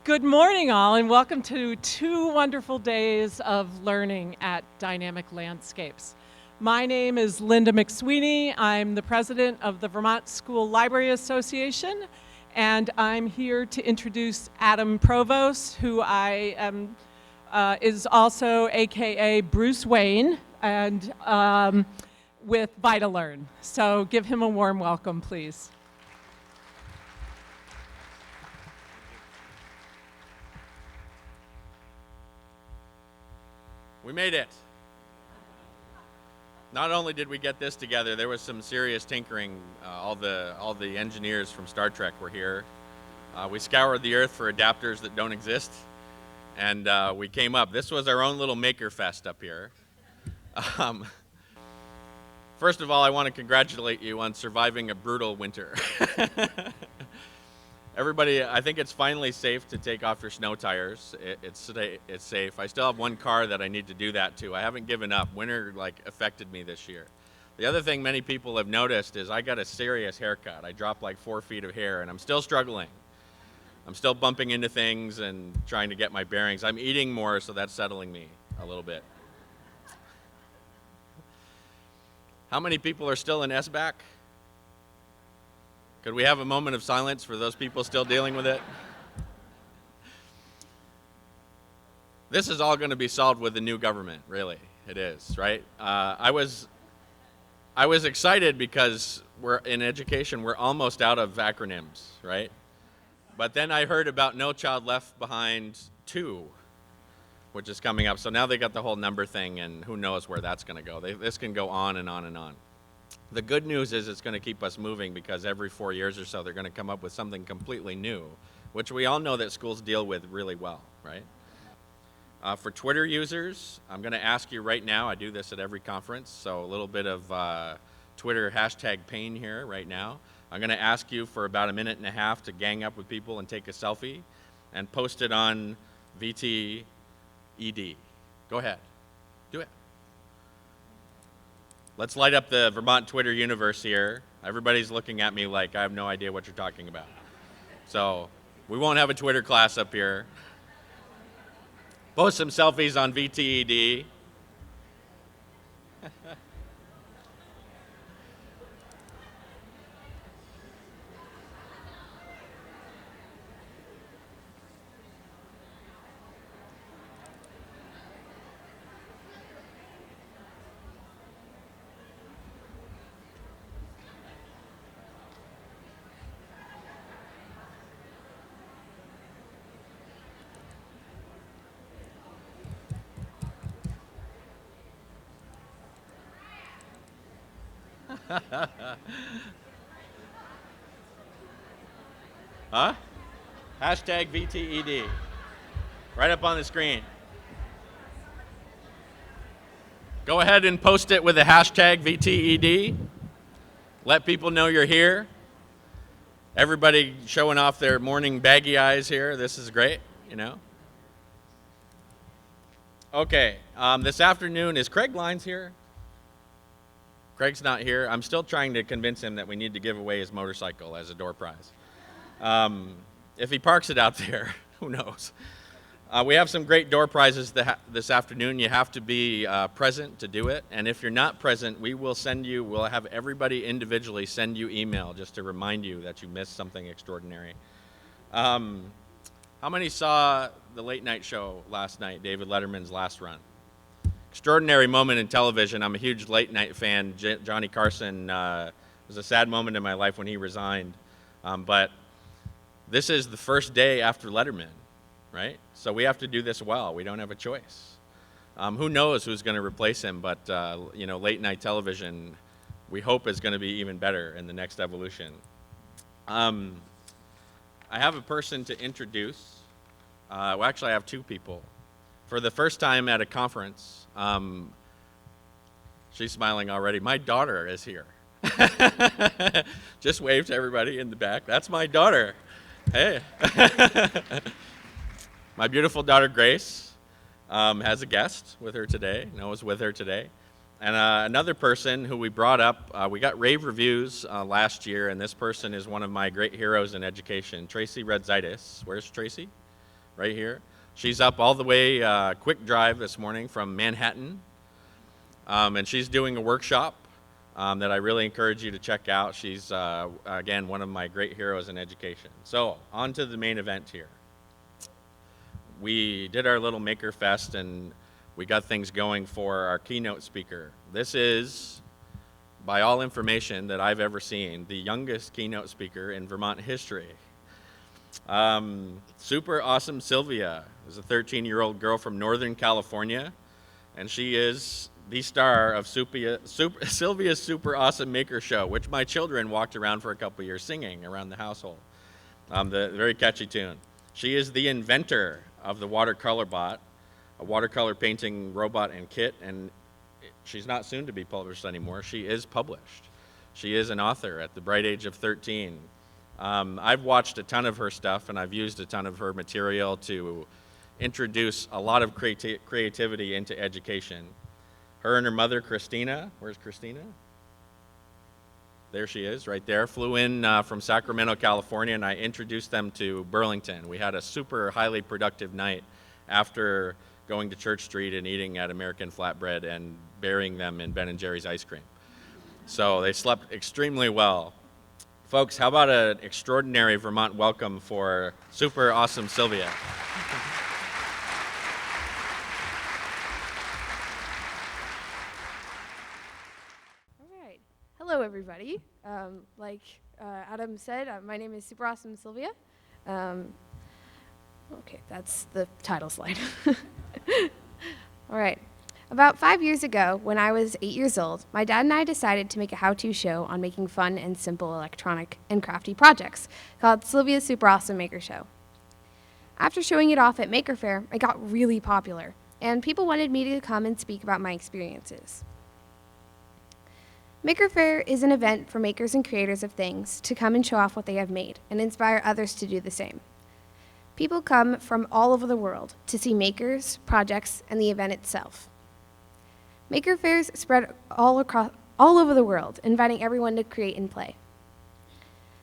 Good morning, all, and welcome to 2 wonderful days of learning at Dynamic Landscapes. My name is Linda McSweeney. I'm the president of the Vermont School Library Association, and I'm here to introduce Adam Provost, who I am, is also AKA Bruce Wayne, and with VitaLearn. So give him a warm welcome, please. We made it. Not only did we get this together, there was some serious tinkering. All the engineers from Star Trek were here. We scoured the earth for adapters that don't exist, and we came up. This was our own little Maker Fest up here. First of all, I want to congratulate you on surviving a brutal winter. Everybody, I think it's finally safe to take off your snow tires. It's safe. I still have one car that I need to do that to. I haven't given up. Winter affected me this year. The other thing many people have noticed is I got a serious haircut. I dropped like 4 feet of hair, and I'm still struggling. I'm still bumping into things and trying to get my bearings. I'm eating more, so that's settling me a little bit. How many people are still in SBAC? Could we have a moment of silence for those people still dealing with it? This is all going to be solved with the new government, really. It is, right? I was excited because we're in education, we're almost out of acronyms, right? But then I heard about No Child Left Behind 2, which is coming up. So now they got the whole number thing, and who knows where that's going to go. This can go on and on and on. The good news is it's going to keep us moving because every 4 years or so they're going to come up with something completely new, which we all know that schools deal with really well, right? For Twitter users, I'm going to ask you right now, I do this at every conference, so a little bit of Twitter hashtag pain here right now. I'm going to ask you for about a minute and a half to gang up with people and take a selfie and post it on VTED. Go ahead, do it. Let's light up the Vermont Twitter universe here. Everybody's looking at me like I have no idea what you're talking about. So we won't have a Twitter class up here. Post some selfies on VTED. Huh? Hashtag VTED. Right up on the screen. Go ahead and post it with the hashtag VTED. Let people know you're here. Everybody showing off their morning baggy eyes here. This is great, you know. Okay, this afternoon, is Craig Lines here? Craig's not here. I'm still trying to convince him that we need to give away his motorcycle as a door prize. If he parks it out there, who knows? We have some great door prizes this afternoon. You have to be present to do it. And if you're not present, we'll have everybody individually send you email just to remind you that you missed something extraordinary. How many saw the late night show last night, David Letterman's last run? Extraordinary moment in television. I'm a huge late night fan. Johnny Carson was a sad moment in my life when he resigned. But this is the first day after Letterman, right? So we have to do this well. We don't have a choice. Who knows who's going to replace him, but late night television, we hope is going to be even better in the next evolution. I have a person to introduce. Well, actually, I have 2 people. For the first time at a conference, she's smiling already. My daughter is here. Just wave to everybody in the back. That's my daughter. Hey. My beautiful daughter, Grace, has a guest with her today. Noah's with her today. And another person who we brought up, we got rave reviews last year, and this person is one of my great heroes in education, Tracy Redzitis. Where's Tracy? right here. She's up all the way, quick drive this morning from Manhattan, and she's doing a workshop that I really encourage you to check out. She's, again, one of my great heroes in education. So, on to the main event here. We did our little Maker Fest, and we got things going for our keynote speaker. This is, by all information that I've ever seen, the youngest keynote speaker in Vermont history. Super awesome Sylvia is a 13-year-old girl from Northern California, and she is the star of Sylvia's Super Awesome Maker Show, which my children walked around for a couple years singing around the household. The very catchy tune. She is the inventor of the WaterColor Bot, a watercolor painting robot and kit, and she's not soon to be published anymore. She is published. She is an author at the bright age of 13. I've watched a ton of her stuff, and I've used a ton of her material to introduce a lot of creativity into education. Her and her mother, Christina, where's Christina? There she is, right there, flew in from Sacramento, California, and I introduced them to Burlington. We had a super highly productive night after going to Church Street and eating at American Flatbread and burying them in Ben & Jerry's ice cream. So they slept extremely well. Folks, how about an extraordinary Vermont welcome for super awesome Sylvia? Hello, everybody. Like Adam said, my name is Super Awesome Sylvia. Okay, that's the title slide. All right. About 5 years ago, when I was 8 years old, my dad and I decided to make a how-to show on making fun and simple electronic and crafty projects called Sylvia's Super Awesome Maker Show. After showing it off at Maker Faire, it got really popular, and people wanted me to come and speak about my experiences. Maker Faire is an event for makers and creators of things to come and show off what they have made and inspire others to do the same. People come from all over the world to see makers, projects, and the event itself. Maker Fairs spread all over the world, inviting everyone to create and play.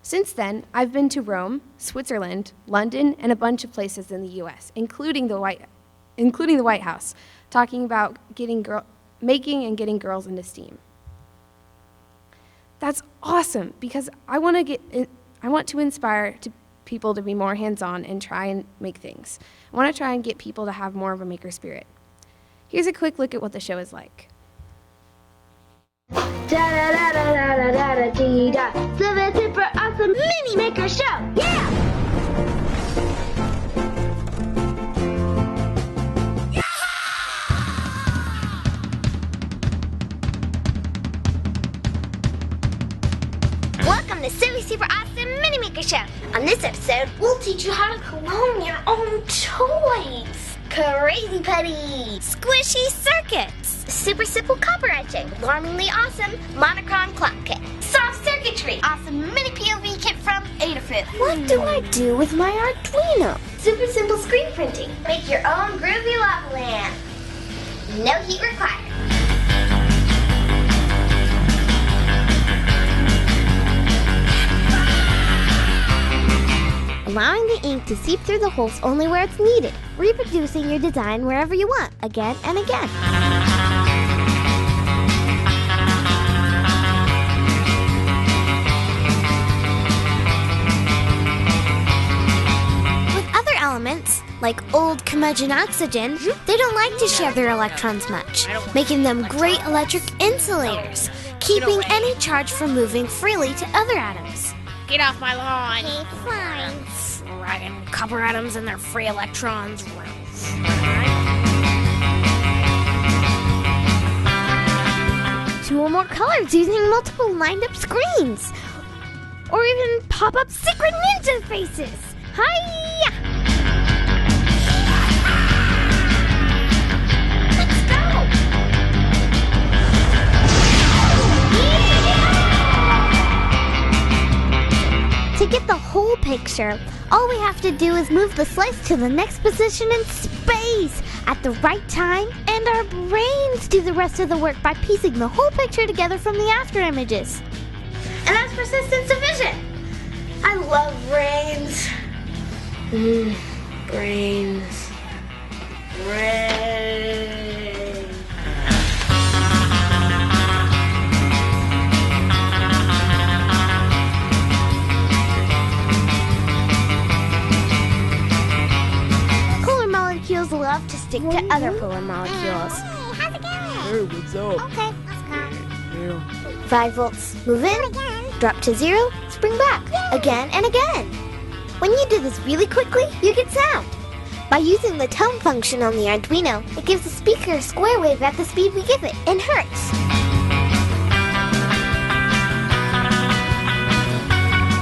Since then, I've been to Rome, Switzerland, London, and a bunch of places in the U.S., including the White House, talking about making and getting girls into STEAM. That's awesome, because I want to inspire people to be more hands-on and try and make things. I want to try and get people to have more of a maker spirit. Here's a quick look at what the show is like. Sylvia's Super Awesome Mini Maker Show! Yeah! Welcome to Sylvia's Super Awesome Mini Maker Show. On this episode, we'll teach you how to clone your own toys. Crazy putty, squishy circuits, super simple copper etching, alarmingly awesome monochrome clock kit, soft circuitry, awesome mini POV kit from Adafruit. What do I do with my Arduino? Super simple screen printing. Make your own groovy lava lamp. No heat required. Allowing the ink to seep through the holes only where it's needed, reproducing your design wherever you want, again and again. With other elements, like old curmudgeon oxygen, they don't like to share their electrons much, making them great electric insulators, keeping any charge from moving freely to other atoms. Get off my lawn. Hey, fine. Dragging copper atoms and their free electrons. 2 or more colors using multiple lined-up screens. Or even pop-up secret ninja faces. Hi-ya! Let's go! To get the whole picture, all we have to do is move the slice to the next position in space at the right time, and our brains do the rest of the work by piecing the whole picture together from the after images. And that's persistence of vision. I love brains. Brains. Brains. Polar molecules love to stick to other polar molecules. Hey, how's it going? Hey, what's up? Okay, let's go. Yeah. 5 volts, move in, drop to 0, spring back, again and again. When you do this really quickly, you get sound. By using the tone function on the Arduino, it gives the speaker a square wave at the speed we give it, in hertz.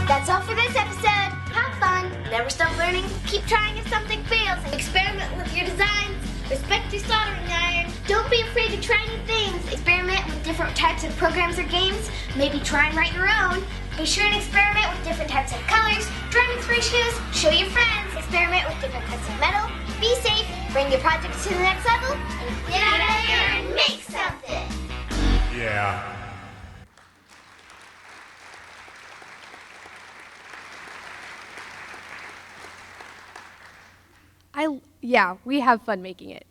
That's all for this episode. Have fun, never stop learning, keep trying if something fails, experiment with your designs, respect your soldering iron. Don't be afraid to try new things. Experiment with different types of programs or games. Maybe try and write your own. Be sure and experiment with different types of colors, drawing ratios, show your friends, experiment with different types of metal. Be safe, bring your projects to the next level, and get out of there and make something. Yeah. Yeah, we have fun making it.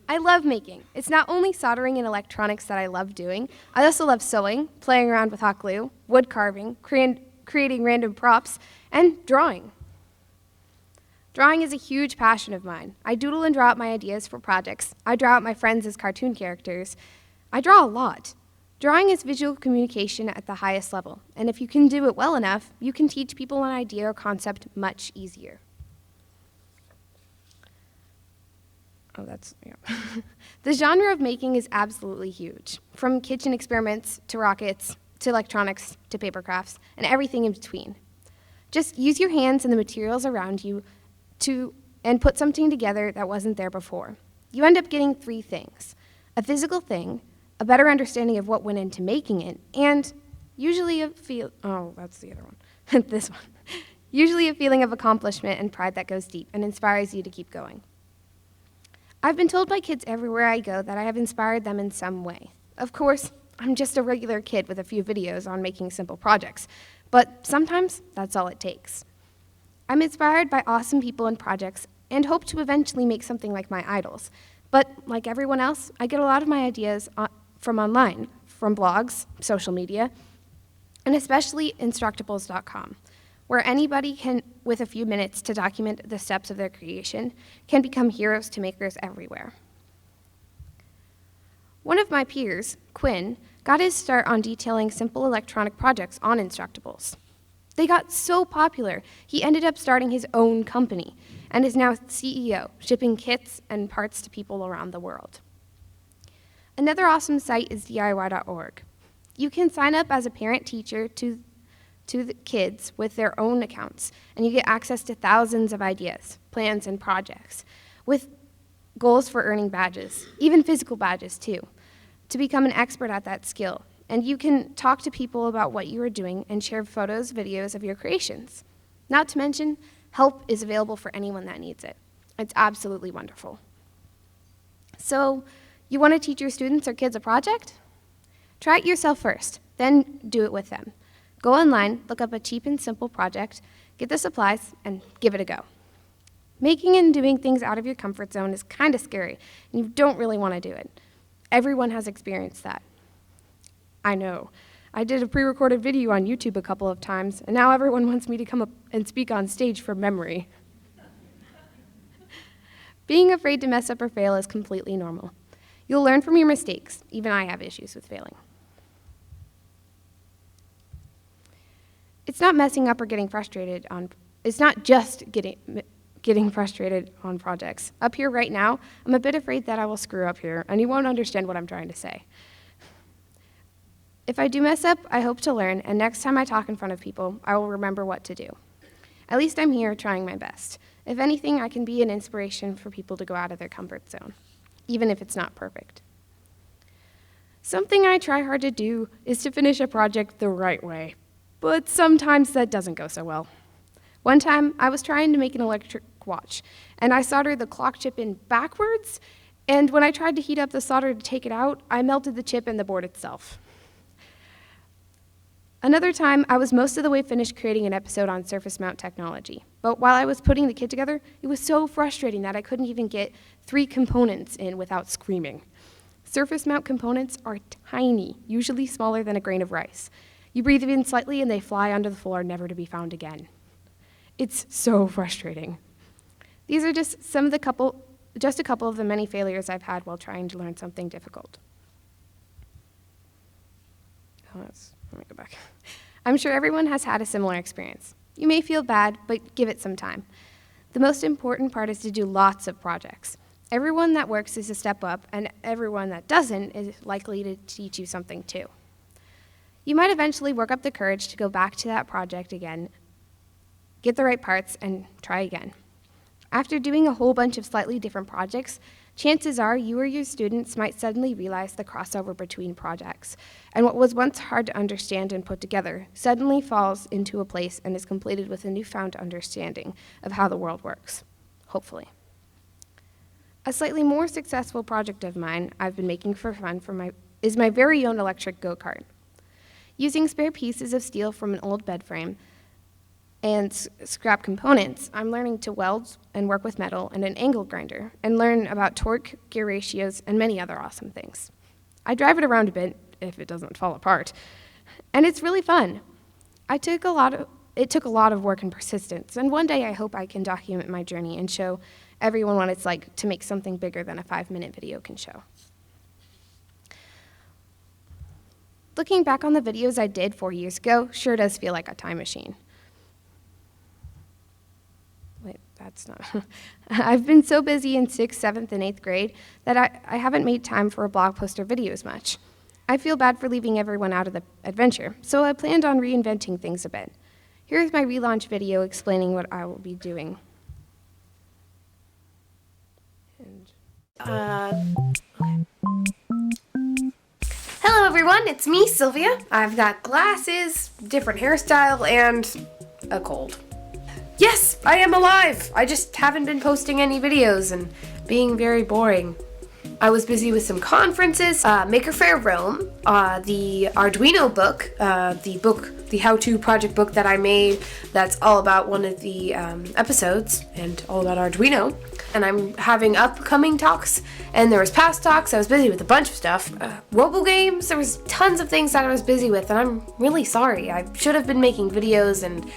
I love making. It's not only soldering and electronics that I love doing. I also love sewing, playing around with hot glue, wood carving, creating random props, and drawing. Drawing is a huge passion of mine. I doodle and draw out my ideas for projects. I draw out my friends as cartoon characters. I draw a lot. Drawing is visual communication at the highest level, and if you can do it well enough, you can teach people an idea or concept much easier. Oh, that's, yeah. The genre of making is absolutely huge, from kitchen experiments to rockets to electronics to paper crafts and everything in between. Just use your hands and the materials around you and put something together that wasn't there before. You end up getting 3 things: a physical thing, a better understanding of what went into making it, and usually that's the other one, this one. Usually a feeling of accomplishment and pride that goes deep and inspires you to keep going. I've been told by kids everywhere I go that I have inspired them in some way. Of course, I'm just a regular kid with a few videos on making simple projects, but sometimes that's all it takes. I'm inspired by awesome people and projects and hope to eventually make something like my idols. But like everyone else, I get a lot of my ideas from online, from blogs, social media, and especially Instructables.com, where anybody can, with a few minutes to document the steps of their creation, can become heroes to makers everywhere. One of my peers, Quinn, got his start on detailing simple electronic projects on Instructables. They got so popular, he ended up starting his own company and is now CEO, shipping kits and parts to people around the world. Another awesome site is DIY.org. You can sign up as a parent-teacher to the kids with their own accounts, and you get access to thousands of ideas, plans, and projects, with goals for earning badges, even physical badges too, to become an expert at that skill. And you can talk to people about what you are doing and share photos, videos of your creations. Not to mention, help is available for anyone that needs it. It's absolutely wonderful. So, you want to teach your students or kids a project? Try it yourself first, then do it with them. Go online, look up a cheap and simple project, get the supplies, and give it a go. Making and doing things out of your comfort zone is kind of scary, and you don't really want to do it. Everyone has experienced that. I know. I did a pre-recorded video on YouTube a couple of times, and now everyone wants me to come up and speak on stage from memory. Being afraid to mess up or fail is completely normal. You'll learn from your mistakes. Even I have issues with failing. It's not messing up or getting frustrated on, it's not just getting frustrated on projects. Up here right now, I'm a bit afraid that I will screw up here, and you won't understand what I'm trying to say. If I do mess up, I hope to learn, and next time I talk in front of people, I will remember what to do. At least I'm here trying my best. If anything, I can be an inspiration for people to go out of their comfort zone, even if it's not perfect. Something I try hard to do is to finish a project the right way, but sometimes that doesn't go so well. One time, I was trying to make an electric watch, and I soldered the clock chip in backwards, and when I tried to heat up the solder to take it out, I melted the chip and the board itself. Another time, I was most of the way finished creating an episode on surface mount technology. But while I was putting the kit together, it was so frustrating that I couldn't even get 3 components in without screaming. Surface mount components are tiny, usually smaller than a grain of rice. You breathe in slightly and they fly onto the floor, never to be found again. It's so frustrating. These are just a couple of the many failures I've had while trying to learn something difficult. Let me go back. I'm sure everyone has had a similar experience. You may feel bad, but give it some time. The most important part is to do lots of projects. Everyone that works is a step up, and everyone that doesn't is likely to teach you something too. You might eventually work up the courage to go back to that project again, get the right parts, and try again. After doing a whole bunch of slightly different projects, chances are you or your students might suddenly realize the crossover between projects, and what was once hard to understand and put together suddenly falls into a place and is completed with a newfound understanding of how the world works, hopefully. A slightly more successful project of mine I've been making for fun is my very own electric go-kart. Using spare pieces of steel from an old bed frame and scrap components, I'm learning to weld and work with metal and an angle grinder and learn about torque, gear ratios, and many other awesome things. I drive it around a bit if it doesn't fall apart, and it's really fun. It took a lot of work and persistence, and one day I hope I can document my journey and show everyone what it's like to make something bigger than a 5-minute video can show. Looking back on the videos I did 4 years ago sure does feel like a time machine. That's not. I've been so busy in 6th, 7th, and 8th grade that I haven't made time for a blog post or videos much. I feel bad for leaving everyone out of the adventure, so I planned on reinventing things a bit. Here's my relaunch video explaining what I will be doing. Hello everyone, it's me, Sylvia. I've got glasses, different hairstyle, and a cold. Yes, I am alive! I just haven't been posting any videos and being very boring. I was busy with some conferences, Maker Faire Rome, the Arduino book, the how-to project book that I made that's all about one of the episodes and all about Arduino. And I'm having upcoming talks, and there was past talks. I was busy with a bunch of stuff. Robo games, there was tons of things that I was busy with, and I'm really sorry. I should have been making videos, and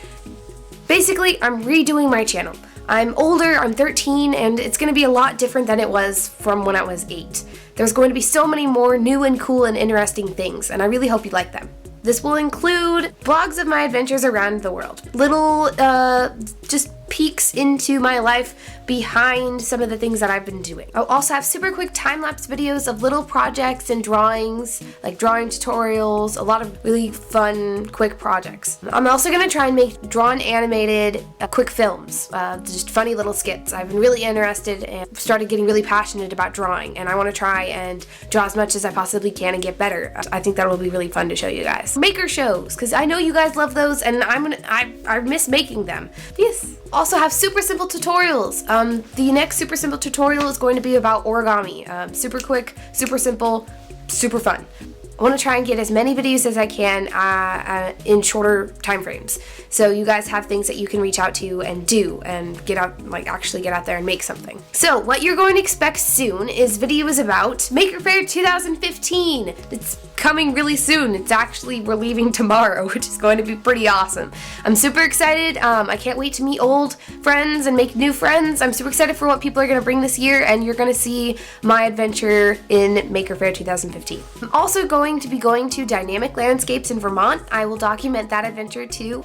basically, I'm redoing my channel. I'm older, I'm 13, and it's going to be a lot different than it was from when I was 8. There's going to be so many more new and cool and interesting things, and I really hope you like them. This will include blogs of my adventures around the world, little just peeks into my life behind some of the things that I've been doing. I'll also have super quick time-lapse videos of little projects and drawings, like drawing tutorials, a lot of really fun, quick projects. I'm also going to try and make drawn animated quick films, just funny little skits. I've been really interested and started getting really passionate about drawing, and I want to try and draw as much as I possibly can and get better. I think that will be really fun to show you guys. Maker shows, because I know you guys love those, and I miss making them. Yes. Also have super simple tutorials. The next super simple tutorial is going to be about origami. Super quick, super simple, super fun. I want to try and get as many videos as I can in shorter time frames. So you guys have things that you can reach out to and do and actually get out there and make something. So what you're going to expect soon is videos about Maker Faire 2015. It's coming really soon. We're leaving tomorrow, which is going to be pretty awesome. I'm super excited. I can't wait to meet old friends and make new friends. I'm super excited for what people are going to bring this year, and you're going to see my adventure in Maker Faire 2015. I'm also going to be going to Dynamic Landscapes in Vermont. I will document that adventure too.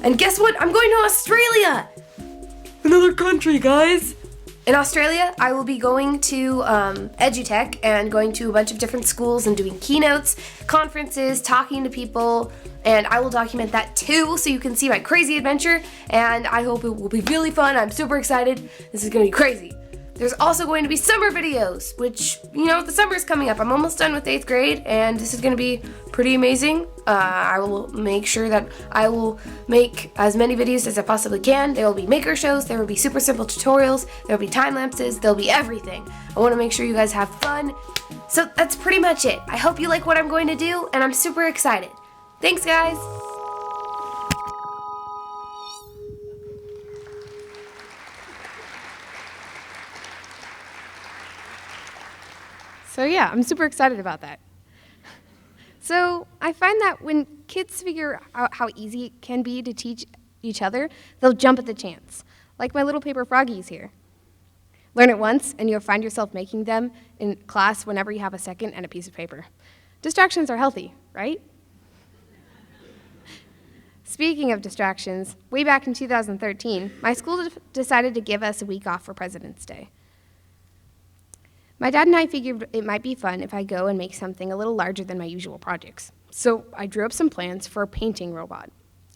And guess what? I'm going to Australia! Another country, guys! In Australia, I will be going to EduTech and going to a bunch of different schools and doing keynotes, conferences, talking to people, and I will document that too so you can see my crazy adventure, and I hope it will be really fun. I'm super excited. This is going to be crazy. There's also going to be summer videos, which, the summer is coming up. I'm almost done with 8th grade, and this is going to be pretty amazing. I will make sure that I will make as many videos as I possibly can. There will be maker shows, there will be super simple tutorials, there will be time lapses, there'll be everything. I want to make sure you guys have fun. So that's pretty much it. I hope you like what I'm going to do, and I'm super excited. Thanks, guys. So yeah, I'm super excited about that. So I find that when kids figure out how easy it can be to teach each other, they'll jump at the chance, like my little paper froggies here. Learn it once, and you'll find yourself making them in class whenever you have a second and a piece of paper. Distractions are healthy, right? Speaking of distractions, way back in 2013, my school decided to give us a week off for President's Day. My dad and I figured it might be fun if I go and make something a little larger than my usual projects. So I drew up some plans for a painting robot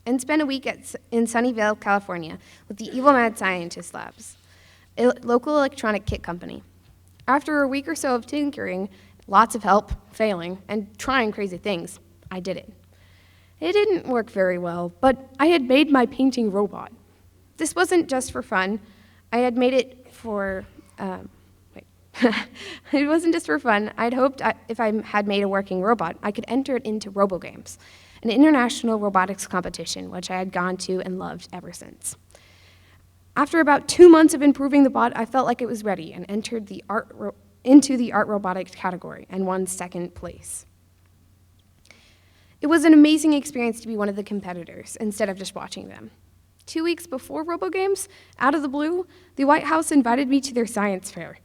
and spent a week in Sunnyvale, California with the Evil Mad Scientist Labs, a local electronic kit company. After a week or so of tinkering, lots of help, failing, and trying crazy things, I did it. It didn't work very well, but I had made my painting robot. This wasn't just for fun. I had made it for, it wasn't just for fun. I'd hoped if I had made a working robot, I could enter it into RoboGames, an international robotics competition, which I had gone to and loved ever since. After about 2 months of improving the bot, I felt like it was ready and entered into the art robotics category and won second place. It was an amazing experience to be one of the competitors instead of just watching them. 2 weeks before RoboGames, out of the blue, the White House invited me to their science fair.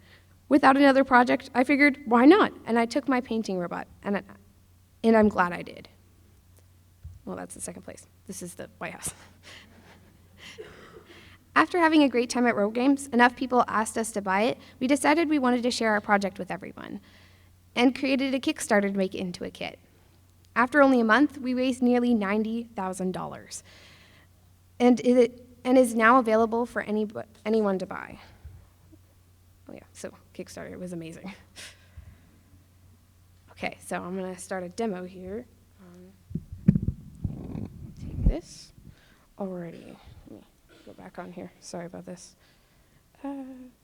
Without another project, I figured, why not? And I took my painting robot, and I'm glad I did. Well, that's the second place. This is the White House. After having a great time at RoboGames, enough people asked us to buy it, we decided we wanted to share our project with everyone, and created a Kickstarter to make it into a kit. After only a month, we raised nearly $90,000, and is now available for anyone to buy. Oh yeah, so Kickstarter was amazing. Okay, so I'm gonna start a demo here. Take this. Alrighty, let me go back on here. Sorry about this.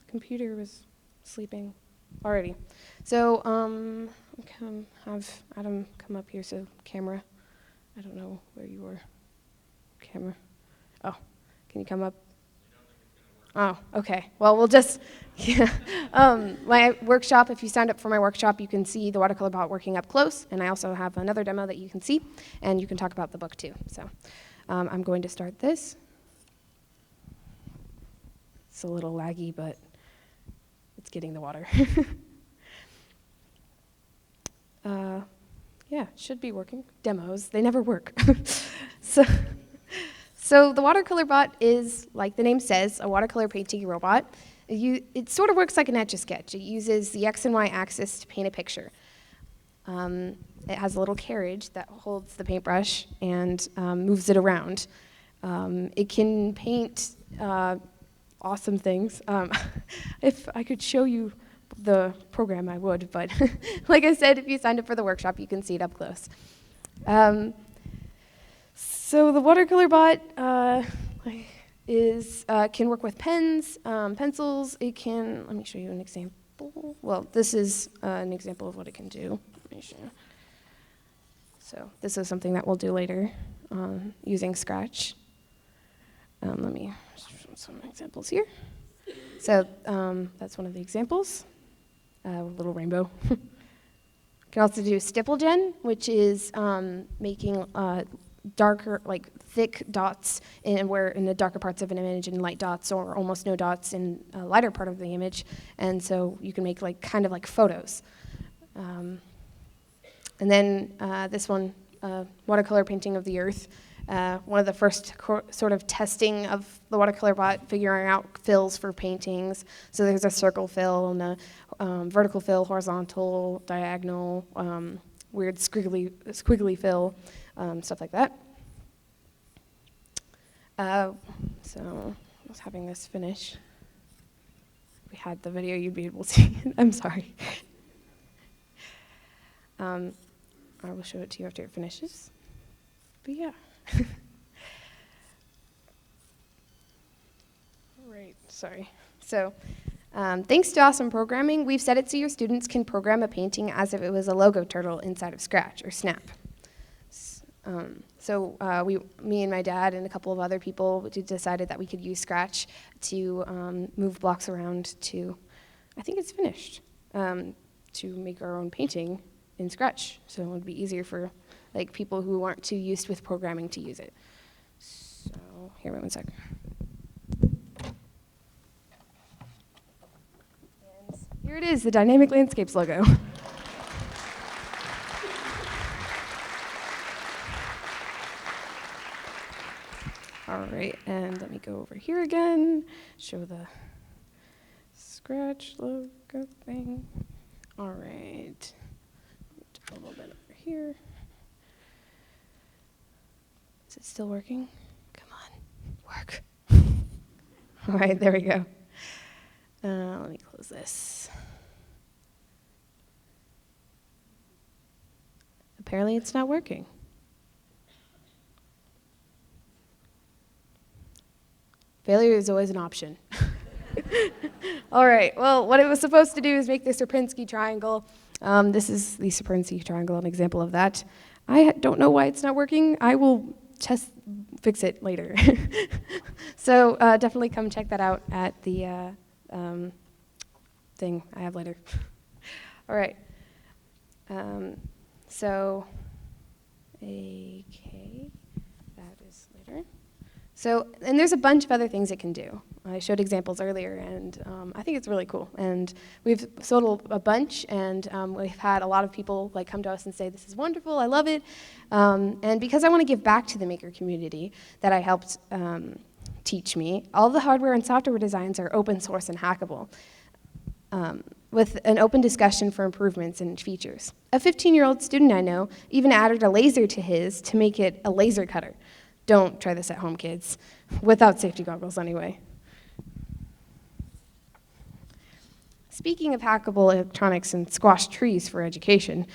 Computer was sleeping. Alrighty, so have Adam come up here. So camera, I don't know where you were. Camera. Oh, can you come up? Oh, okay. Well, we'll just, yeah. My workshop, if you signed up for my workshop, you can see the WaterColor Bot working up close, and I also have another demo that you can see, and you can talk about the book too. So I'm going to start this. It's a little laggy, but it's getting the water. Yeah, should be working. Demos, they never work. So the WaterColor Bot is, like the name says, a watercolor painting robot. It sort of works like an Etch-a-Sketch. It uses the X and Y axis to paint a picture. It has a little carriage that holds the paintbrush and moves it around. It can paint awesome things. If I could show you the program, I would, but like I said, if you signed up for the workshop, you can see it up close. So the WaterColor Bot can work with pens, pencils. It can, let me show you an example. Well, this is an example of what it can do. Let me show you. So this is something that we'll do later using Scratch. Let me show some examples here. So that's one of the examples, a little rainbow. Can also do stipple gen, which is making darker, like thick dots in the darker parts of an image and light dots or almost no dots in a lighter part of the image. And so you can make kind of like photos. And then this one, watercolor painting of the earth. One of the first sort of testing of the WaterColor Bot, figuring out fills for paintings. So there's a circle fill and a vertical fill, horizontal, diagonal, weird squiggly fill, stuff like that. So I was having this finish. If we had the video, you'd be able to see it. I'm sorry. I will show it to you after it finishes. But yeah. Right, sorry. So, thanks to awesome programming, we've set it so your students can program a painting as if it was a logo turtle inside of Scratch or Snap. Me and my dad and a couple of other people decided that we could use Scratch to move blocks around to, I think it's finished, to make our own painting in Scratch. So it would be easier for like people who aren't too used with programming to use it. So here, wait one sec. And here it is, the Dynamic Landscapes logo. All right, and let me go over here again, show the Scratch logo thing. All right, a little bit over here. Is it still working? Come on, work. All right, there we go. Let me close this. Apparently it's not working. Failure is always an option. All right, well, what it was supposed to do is make the Sierpinski triangle. This is the Sierpinski triangle, an example of that. I don't know why it's not working. I will fix it later. So definitely come check that out at the thing I have later. All right. Okay, that is later. So, and there's a bunch of other things it can do. I showed examples earlier, and I think it's really cool. And we've sold a bunch, and we've had a lot of people like come to us and say, this is wonderful, I love it. And because I want to give back to the maker community that I helped teach me, all the hardware and software designs are open source and hackable, with an open discussion for improvements and features. A 15-year-old student I know even added a laser to his to make it a laser cutter. Don't try this at home, kids, without safety goggles anyway. Speaking of hackable electronics and squash trees for education,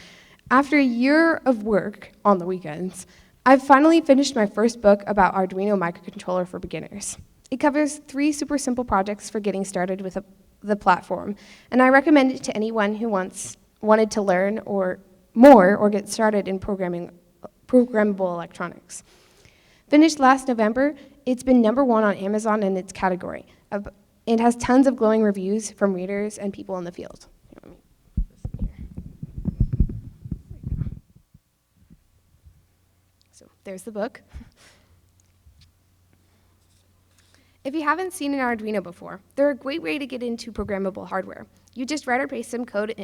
after a year of work on the weekends, I've finally finished my first book about Arduino microcontroller for beginners. It covers 3 super simple projects for getting started with the platform, and I recommend it to anyone who wanted to learn more or get started in programmable electronics. Finished last November, it's been #1 on Amazon in its category. It has tons of glowing reviews from readers and people in the field. Here, let me put this in here. So there's the book. If you haven't seen an Arduino before, they're a great way to get into programmable hardware. You just write or paste some code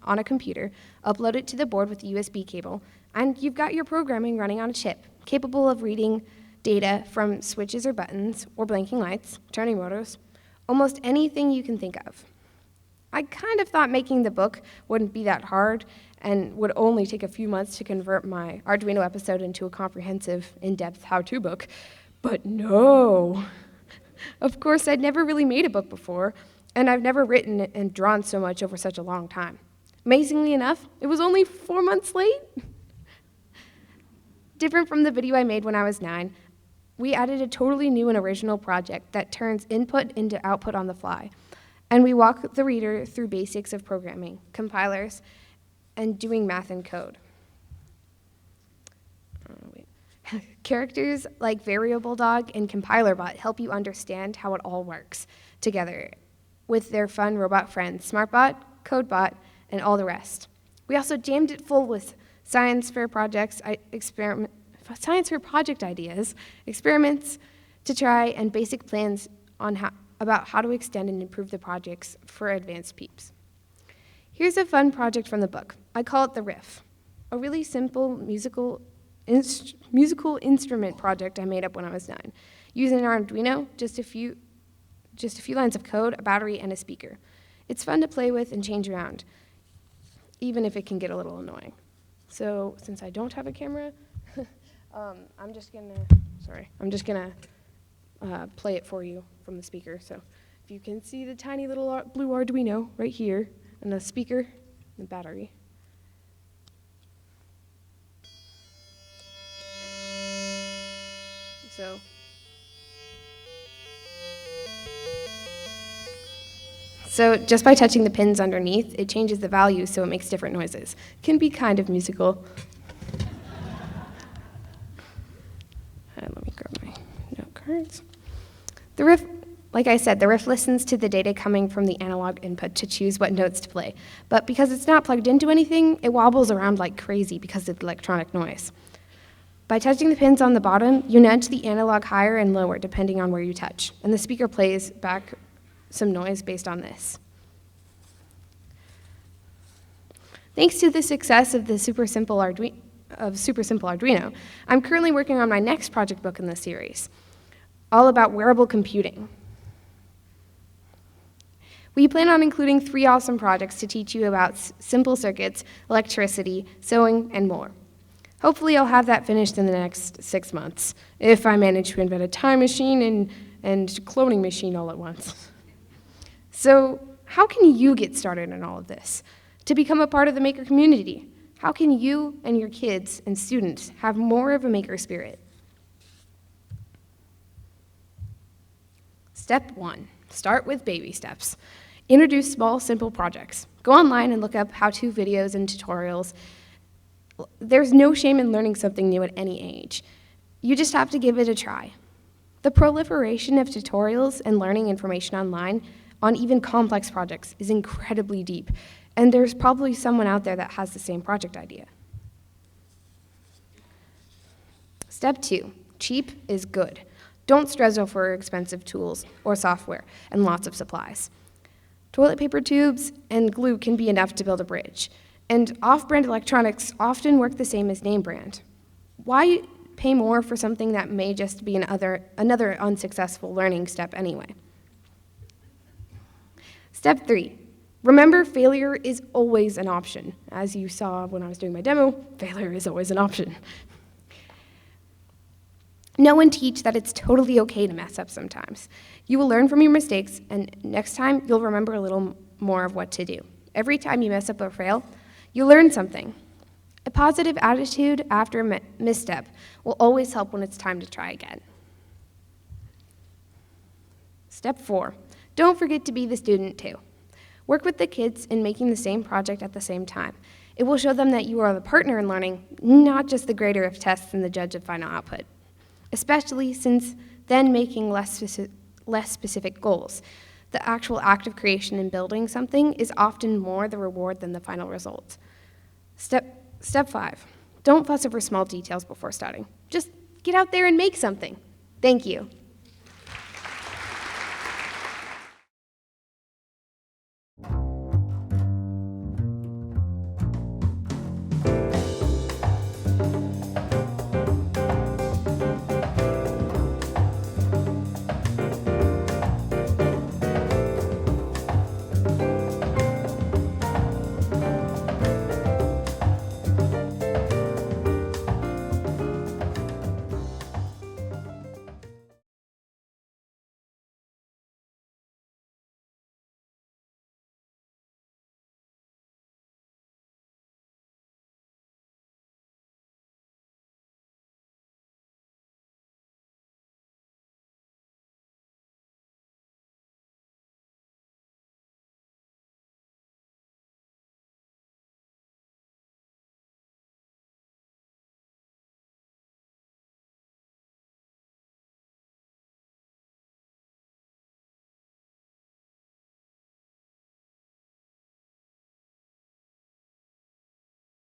on a computer, upload it to the board with a USB cable, and you've got your programming running on a chip, capable of reading data from switches or buttons, or blinking lights, turning motors, almost anything you can think of. I kind of thought making the book wouldn't be that hard and would only take a few months to convert my Arduino episode into a comprehensive, in-depth how-to book, but no. Of course, I'd never really made a book before, and I've never written and drawn so much over such a long time. Amazingly enough, it was only 4 months late. Different from the video I made when I was 9, we added a totally new and original project that turns input into output on the fly. And we walk the reader through basics of programming, compilers, and doing math and code. Characters like Variable Dog and Compiler Bot help you understand how it all works together with their fun robot friends, SmartBot, CodeBot, and all the rest. We also jammed it full with science fair project ideas, experiments to try, and basic plans on about how to extend and improve the projects for advanced peeps. Here's a fun project from the book. I call it the Riff, a really simple musical instrument project I made up when I was 9, using an Arduino, just a few lines of code, a battery, and a speaker. It's fun to play with and change around, even if it can get a little annoying. So since I don't have a camera, I'm just gonna play it for you from the speaker. So if you can see the tiny little blue Arduino right here, and the speaker, and the battery. So just by touching the pins underneath, it changes the value so it makes different noises. It can be kind of musical. All right. The Riff, like I said, the Riff listens to the data coming from the analog input to choose what notes to play. But because it's not plugged into anything, it wobbles around like crazy because of the electronic noise. By touching the pins on the bottom, you nudge the analog higher and lower depending on where you touch, and the speaker plays back some noise based on this. Thanks to the success of the super simple Arduino, I'm currently working on my next project book in this series, all about wearable computing. We plan on including 3 awesome projects to teach you about simple circuits, electricity, sewing, and more. Hopefully I'll have that finished in the next 6 months, if I manage to invent a time machine and cloning machine all at once. So how can you get started in all of this? To become a part of the maker community, how can you and your kids and students have more of a maker spirit? Step 1, start with baby steps. Introduce small, simple projects. Go online and look up how-to videos and tutorials. There's no shame in learning something new at any age. You just have to give it a try. The proliferation of tutorials and learning information online on even complex projects is incredibly deep, and there's probably someone out there that has the same project idea. Step 2, cheap is good. Don't stress over expensive tools or software and lots of supplies. Toilet paper tubes and glue can be enough to build a bridge. And off-brand electronics often work the same as name brand. Why pay more for something that may just be another unsuccessful learning step anyway? Step 3, remember failure is always an option. As you saw when I was doing my demo, failure is always an option. Know and teach that it's totally okay to mess up sometimes. You will learn from your mistakes, and next time you'll remember a little more of what to do. Every time you mess up or fail, you learn something. A positive attitude after a misstep will always help when it's time to try again. Step 4, don't forget to be the student too. Work with the kids in making the same project at the same time. It will show them that you are the partner in learning, not just the grader of tests and the judge of final output. Especially since then making less specific goals. The actual act of creation and building something is often more the reward than the final result. Step 5, don't fuss over small details before starting. Just get out there and make something. Thank you.